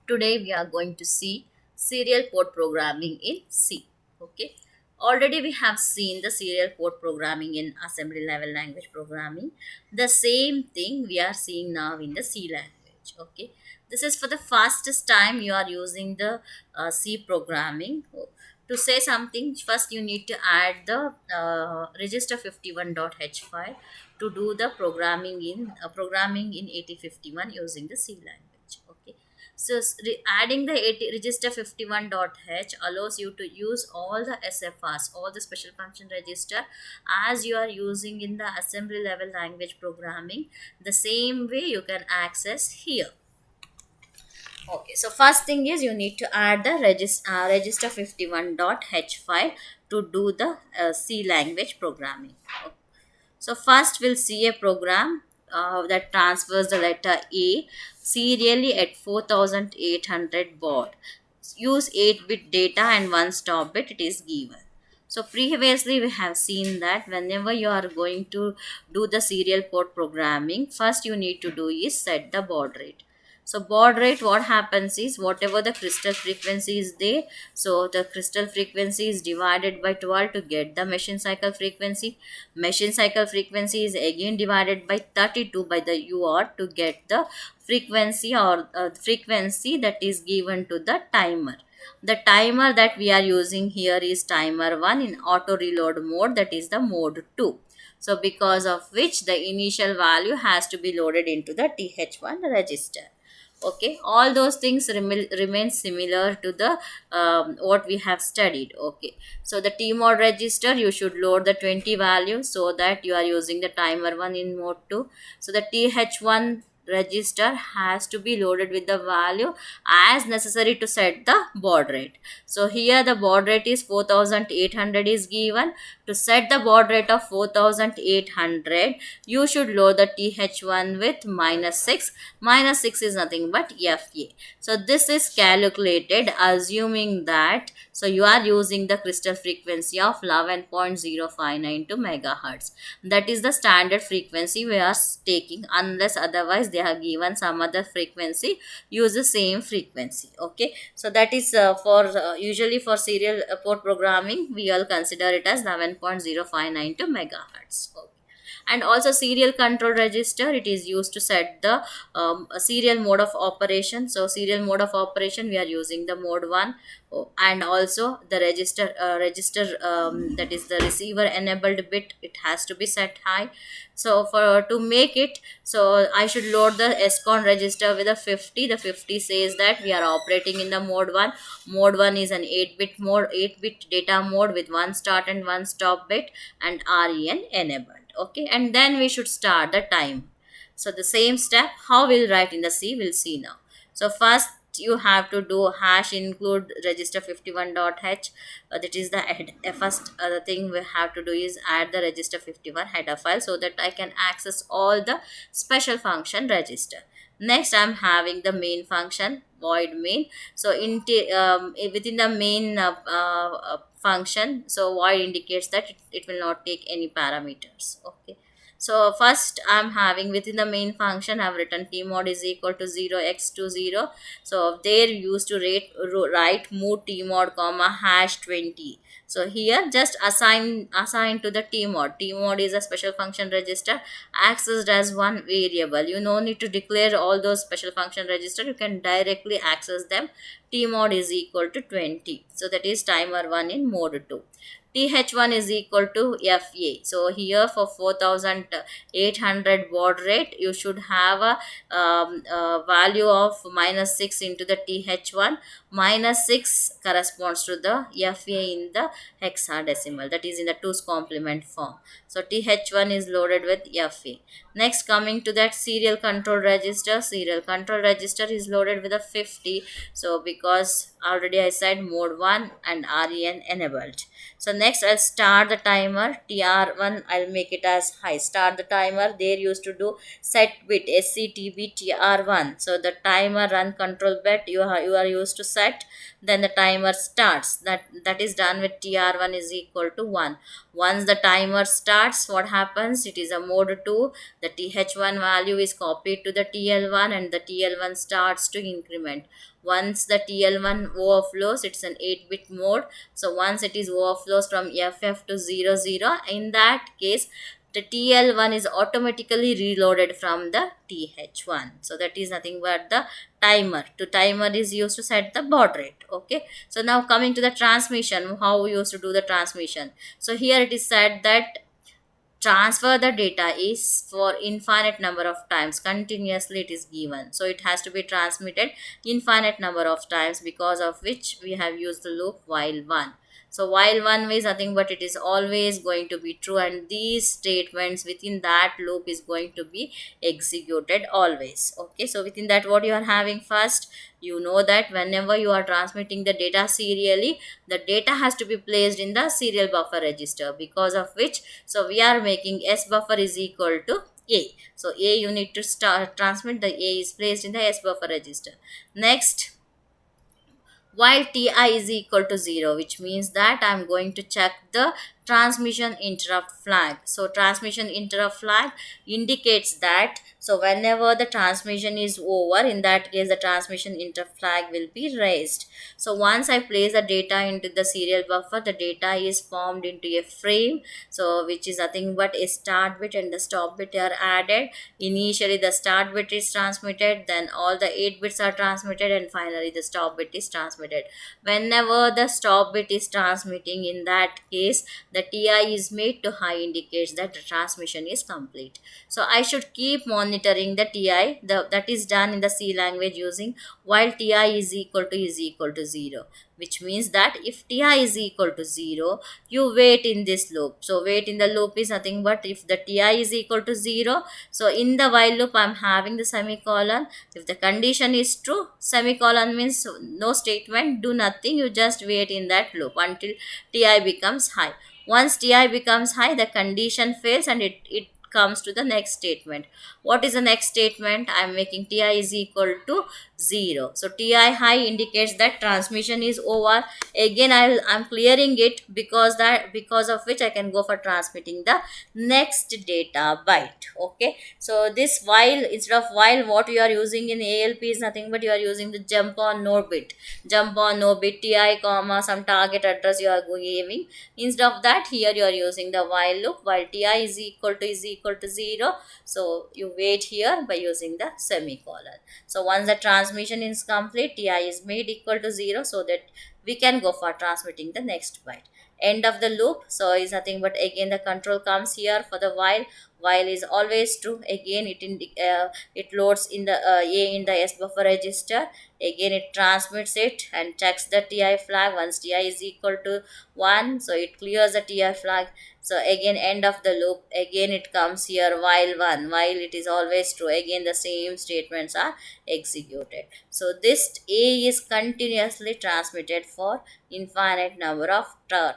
Today we are going to see serial port programming in C. Okay. Already we have seen the serial port programming in assembly level language programming. The same thing we are seeing now in the C language. Okay. This is for the fastest time you are using the C programming. To say something, first you need to add the register 51.h file to do the programming in 8051 using the C language. Okay. So adding the 80, register 51.h allows you to use all the SFRs, all the special function register, as you are using in the assembly level language programming. The same way you can access here. Okay, so first thing is you need to add the register 51.h file to do the C language programming. Okay. So first we'll see a program that transfers the letter A serially at 4800 baud. Use 8-bit data and one stop bit it is given. So previously we have seen that whenever you are going to do the serial port programming, first you need to do is set the baud rate. So baud rate, what happens is whatever the crystal frequency is there, so the crystal frequency is divided by 12 to get the machine cycle frequency. Machine cycle frequency is again divided by 32 by the UR to get the frequency or frequency that is given to the timer. The timer that we are using here is timer 1 in auto reload mode, that is the mode 2. So because of which the initial value has to be loaded into the TH1 register. Okay, all those things remain similar to the what we have studied. Okay, so the T mode register, you should load the 20 value so that you are using the timer 1 in mode 2. So the TH1 register has to be loaded with the value as necessary to set the baud rate. So here the baud rate is 4800 is given. To set the baud rate of 4800, you should load the TH1 with -6. -6 is nothing but FA. So this is calculated assuming that so you are using the crystal frequency of 11.059 megahertz. That is the standard frequency we are taking, unless otherwise they have given some other frequency, use the same frequency. Okay, so that is for usually for serial port programming we all consider it as 11.059 megahertz. Okay. And also serial control register, it is used to set the serial mode of operation. So serial mode of operation we are using the mode 1. Oh, and also the register that is the receiver enabled bit, it has to be set high. So for to make it, so I should load the SCON register with a 50. The 50 says that we are operating in the mode 1. Mode 1 is an 8-bit mode, 8-bit data mode with one start and one stop bit and REN enabled. Okay, and then we should start the time. So the same step how we'll write in the C, we'll see now. So first you have to do hash include register 51.h. That is the first the thing we have to do is add the register 51 header file so that I can access all the special function register. Next I'm having the main function void main. So within the main function, so void indicates that it will not take any parameters. Okay, so first I'm having within the main function I've written tmod is equal to 0x20. So there used to write move tmod comma hash 20. So here just assign to the tmod. Tmod is a special function register accessed as one variable. You no need to declare all those special function register, you can directly access them. Tmod is equal to 20. So that is timer 1 in mode 2. TH1 is equal to FA. So here for 4800 baud rate, you should have a value of -6 into the TH1. -6 corresponds to the FA in the hexadecimal, that is in the 2's complement form. So TH1 is loaded with FA. Next coming to that serial control register. Serial control register is loaded with a 50. So because already I said mode 1 and REN enabled. So next I'll start the timer. TR1 I'll make it as high. Start the timer. There used to do set bit SCTB TR1. So the timer run control bit you are used to set. Then the timer starts. That is done with TR1 is equal to 1. Once the timer starts, starts, what happens? It is a mode 2. The TH1 value is copied to the TL1 and the TL1 starts to increment. Once the TL1 overflows, it's an 8-bit mode. So once it is overflows from FF to 00, in that case, the TL1 is automatically reloaded from the TH1. So that is nothing but the timer. To timer is used to set the baud rate. Okay. So now coming to the transmission, how we used to do the transmission. So here it is said that transfer the data is for infinite number of times, continuously it is given, so it has to be transmitted infinite number of times, because of which we have used the loop while one. So while one is nothing but it is always going to be true, and these statements within that loop is going to be executed always. Okay, so within that, what you are having first, you know that whenever you are transmitting the data serially, the data has to be placed in the serial buffer register, because of which, so we are making S buffer is equal to A. So A, you need to start transmit, the A is placed in the S buffer register. Next, while Ti is equal to 0, which means that I'm going to check the transmission interrupt flag. So transmission interrupt flag indicates that, so whenever the transmission is over, in that case the transmission interrupt flag will be raised. So once I place the data into the serial buffer, the data is formed into a frame, so which is nothing but a start bit and the stop bit are added. Initially the start bit is transmitted, then all the 8 bits are transmitted, and finally the stop bit is transmitted. Whenever the stop bit is transmitting, in that case the TI is made to high, indicates that the transmission is complete. So I should keep monitoring the TI, that is done in the C language using while TI is equal to 0, which means that if TI is equal to 0, you wait in this loop. So wait in the loop is nothing but if the TI is equal to 0, so in the while loop I'm having the semicolon. If the condition is true, semicolon means no statement, do nothing, you just wait in that loop until TI becomes high. Once Ti becomes high, the condition fails and it comes to the next statement. What is the next statement? I am making Ti is equal to 0. So Ti high indicates that transmission is over. Again, I'm clearing it, because of which I can go for transmitting the next data byte. Okay. So this while, instead of while, what you are using in ALP is nothing but you are using the jump on no bit. Jump on no bit Ti comma some target address you are giving. Instead of that, here you are using the while loop, while Ti is equal to 0. So you wait here by using the semicolon. So once the transmission is complete, Ti is made equal to 0, so that we can go for transmitting the next byte. End of the loop, so is nothing but again the control comes here for the while is always true. Again it loads in the A in the S buffer register. Again it transmits it and checks the Ti flag. Once Ti is equal to 1, so it clears the Ti flag. So again end of the loop, again it comes here while 1, while it is always true, again the same statements are executed. So this A is continuously transmitted for infinite number of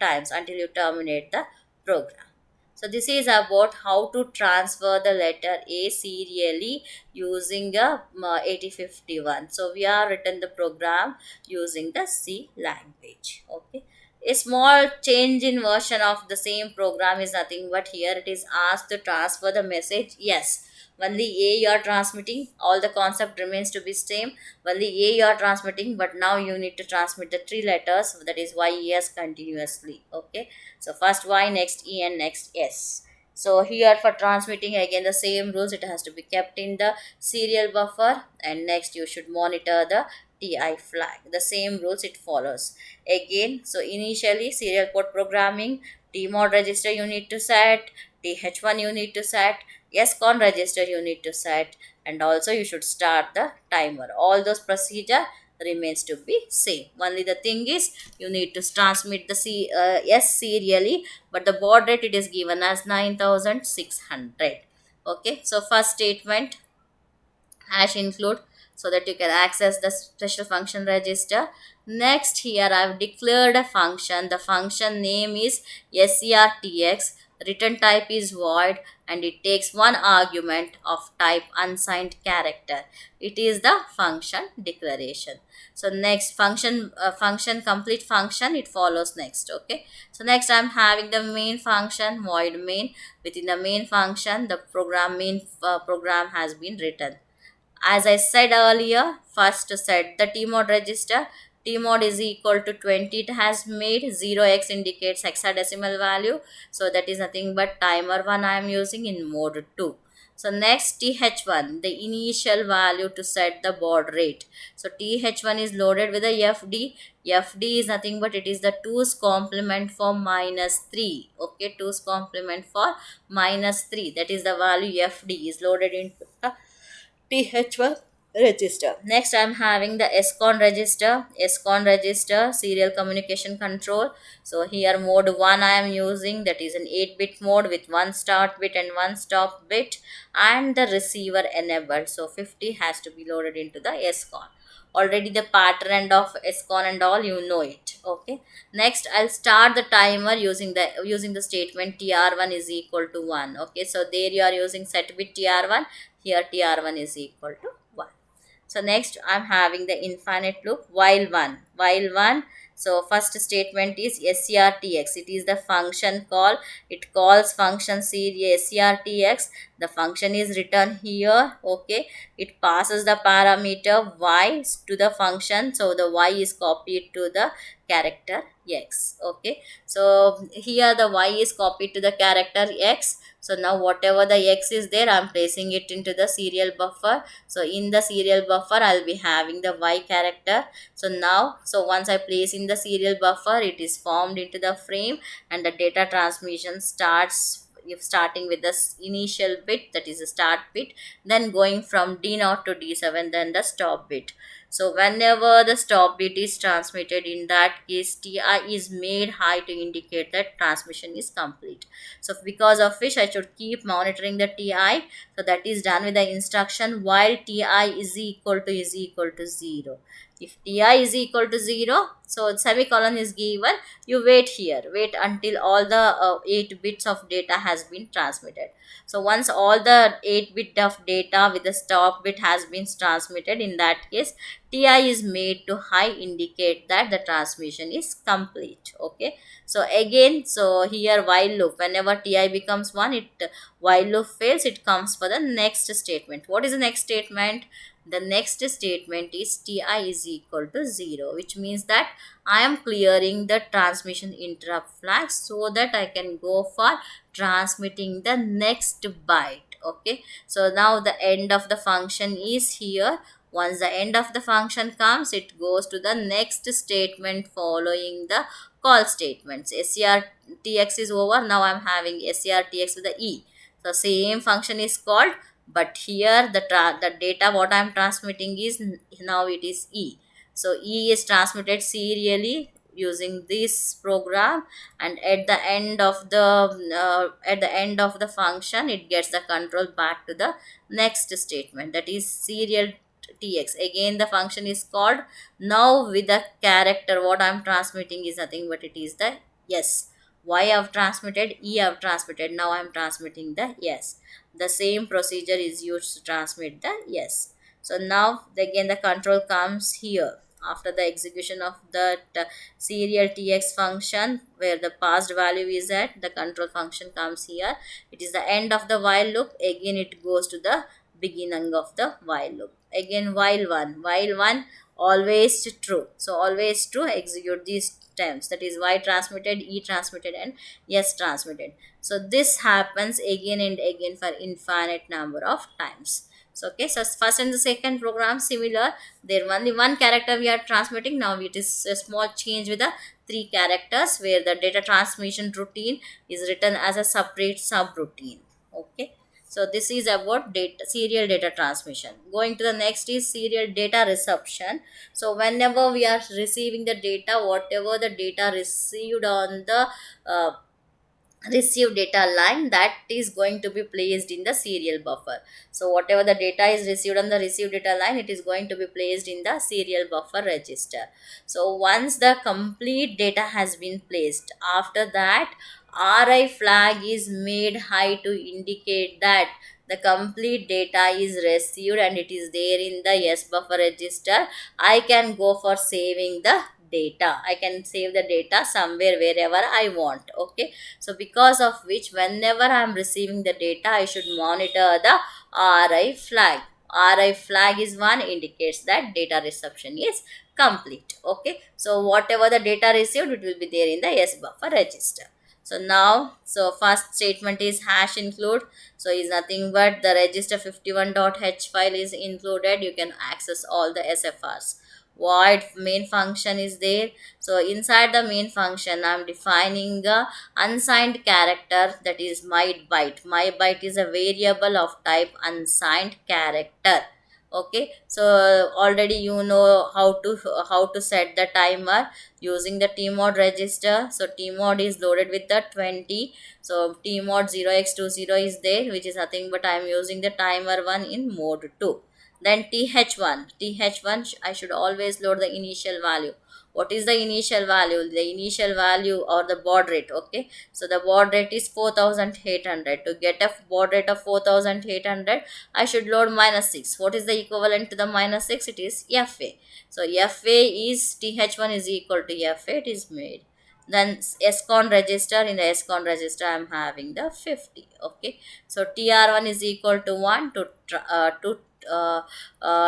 times until you terminate the program. So this is about how to transfer the letter A serially using a 8051. So we are written the program using the C language. Okay. A small change in version of the same program is nothing but here it is asked to transfer the message. Yes, only A you are transmitting, all the concept remains to be same. Only A you are transmitting, but now you need to transmit the 3 letters, that is Y, E, S continuously. Okay. So first Y, next E, and next S. So here for transmitting, again the same rules, it has to be kept in the serial buffer, and next you should monitor the TI flag. The same rules it follows. Again, so initially serial port programming, TMOD register you need to set, TH1 you need to set, SCON register you need to set, and also you should start the timer. All those procedure remains to be same. Only the thing is you need to transmit the S serially, but the baud rate it is given as 9600. Okay, so first statement hash include, so that you can access the special function register. Next, here I have declared a function. The function name is SCRTX, return type is void, and it takes one argument of type unsigned character. It is the function declaration. So next function complete function it follows next. Okay, so next I'm having the main function void main. Within the main function the program has been written. As I said earlier, first set the tmod register. Tmod is equal to 20. It has made 0x indicates hexadecimal value. So that is nothing but timer 1 I am using in mode 2. So next th1, the initial value to set the baud rate. So th1 is loaded with the fd. Fd is nothing but it is the 2's complement for minus 3. Okay, 2's complement for minus 3. That is the value fd is loaded into the TH1 register. Next, I'm having the SCON register. SCON register, serial communication control. So here mode 1 I am using, that is an 8-bit mode with one start bit and one stop bit, and the receiver enabled. So 50 has to be loaded into the SCON. Already the pattern of SCON and all you know it. Okay. Next, I'll start the timer using the statement tr1 is equal to 1. Okay. So there you are using set bit tr1. Here tr1 is equal to 1. So next I'm having the infinite loop while 1. While 1, so first statement is scrtx. It is the function call. It calls function series scrtx. The function is written here. Okay, it passes the parameter y to the function. So the y is copied to the character x. Okay, so here the y is copied to the character x. So now whatever the x is there, I'm placing it into the serial buffer. So in the serial buffer I'll be having the y character. So now, so once I place in the serial buffer, it is formed into the frame, and the data transmission starts if starting with the initial bit, that is the start bit, then going from D0 to D7, then the stop bit. So whenever the stop bit is transmitted, in that case TI is made high to indicate that transmission is complete. So because of which I should keep monitoring the TI. So that is done with the instruction while TI is equal to 0. If TI is equal to 0, so semicolon is given, you wait here, wait until all the 8 bits of data has been transmitted. So once all the 8 bit of data with the stop bit has been transmitted, in that case TI is made to high, indicate that the transmission is complete. Okay, so again, so here while loop, whenever TI becomes 1, it while loop fails, it comes for the next statement. What is the next statement? The next statement is TI is equal to 0, which means that I am clearing the transmission interrupt flag so that I can go for transmitting the next byte. Okay, so now the end of the function is here. Once the end of the function comes, it goes to the next statement following the call statements. SCRTX is over. Now I'm having SCRTX with the E. So same function is called, but here the data what I am transmitting is now it is E. So E is transmitted serially using this program, and at the end of the function it gets the control back to the next statement, that is serial tx. Again the function is called. Now with the character what I am transmitting is nothing but it is the yes. Y I have transmitted, E I have transmitted, now I am transmitting the yes. The same procedure is used to transmit the yes. So now again the control comes here after the execution of that serial tx function where the passed value is at, the control function comes here. It is the end of the while loop. Again it goes to the beginning of the while loop. Again while 1 always true. So always true, execute these terms, that is y transmitted, e transmitted, and yes transmitted. So this happens again and again for infinite number of times. So okay, so first and the second program similar, there only one character we are transmitting. Now it is a small change with the 3 characters where the data transmission routine is written as a separate subroutine. Okay, so this is about serial data transmission. Going to the next is serial data reception. So whenever we are receiving the data, whatever the data received on the receive data line, that is going to be placed in the serial buffer. So whatever the data is received on the receive data line, it is going to be placed in the serial buffer register. So once the complete data has been placed, after that RI flag is made high to indicate that the complete data is received and it is there in the S buffer register. I can go for saving the data. I can save the data somewhere wherever I want. Okay, so because of which whenever I am receiving the data, I should monitor the RI flag. RI flag is one, indicates that data reception is complete. Okay, so whatever the data received, it will be there in the S buffer register. So now, so first statement is hash include. So is nothing but the register 51.h file is included. You can access all the SFRs. Void main function is there. So inside the main function, I am defining a unsigned character, that is my byte. My byte is a variable of type unsigned character. Okay, so already you know how to set the timer using the tmod register. So tmod is loaded with the 20. So tmod 0x20 is there, which is nothing but I am using the timer one in mode 2. Then th1 I should always load the initial value. What is the initial value? The initial value or the baud rate. Okay, so the baud rate is 4800. To get a baud rate of 4800, I should load -6. What is the equivalent to the -6? It is FA. So FA is TH1 is equal to FA. It is made. Then SCON register, in the SCON register I am having the 50. Okay, so TR1 is equal to 1. To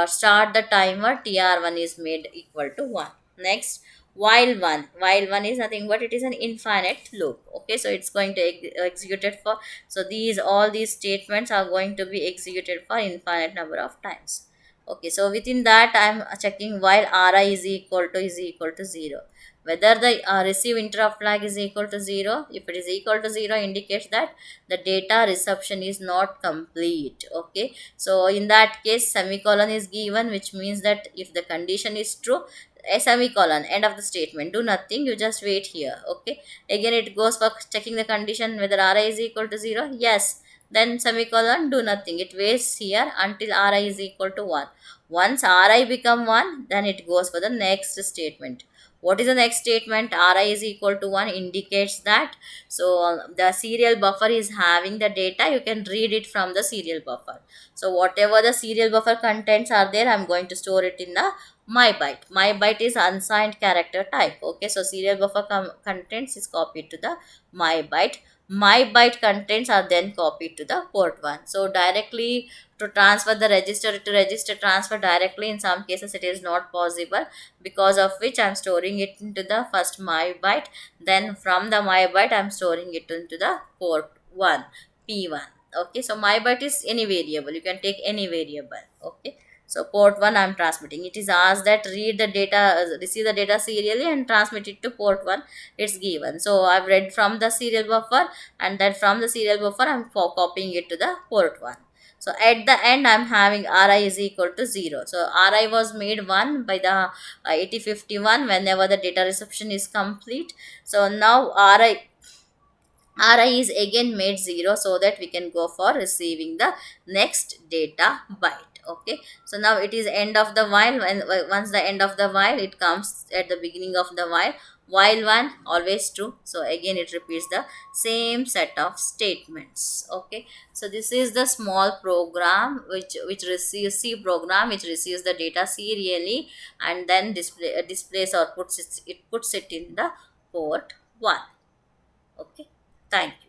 start the timer, TR1 is made equal to 1. Next, while one is nothing but it is an infinite loop. Okay, so it's going to execute it for, so all these statements are going to be executed for infinite number of times. Okay, so within that I'm checking while ri is equal to 0, whether the receive interrupt flag is equal to 0. If it is equal to 0, indicates that the data reception is not complete. Okay, so in that case semicolon is given, which means that if the condition is true, a semicolon, end of the statement, do nothing, you just wait here. Okay, again it goes for checking the condition whether ri is equal to 0. Yes, then semicolon, do nothing, it waits here until ri is equal to 1. Once ri become 1, then it goes for the next statement. What is the next statement? Ri is equal to 1 indicates that, so the serial buffer is having the data, you can read it from the serial buffer. So whatever the serial buffer contents are there, I'm going to store it in the my byte. My byte is unsigned character type. Okay, so serial buffer contents is copied to the my byte. My byte contents are then copied to the port 1. So directly to transfer the register to register transfer directly, in some cases it is not possible, because of which I'm storing it into the first my byte. Then from the my byte I'm storing it into the port 1, P1. Okay, so my byte is any variable, you can take any variable. Okay, so port 1 I'm transmitting. It is asked that read the data, receive the data serially and transmit it to port 1. It's given. So I've read from the serial buffer, and then from the serial buffer I'm copying it to the port 1. So at the end I'm having ri is equal to 0. So ri was made 1 by the 8051 whenever the data reception is complete. So now ri is again made 0, so that we can go for receiving the next data byte. Okay, so now it is end of the while. When once the end of the while, it comes at the beginning of the while 1 always true, so again it repeats the same set of statements. Okay, so this is the small program which receives C program, which receives the data serially and then displays or puts it in the port 1. Okay, thank you.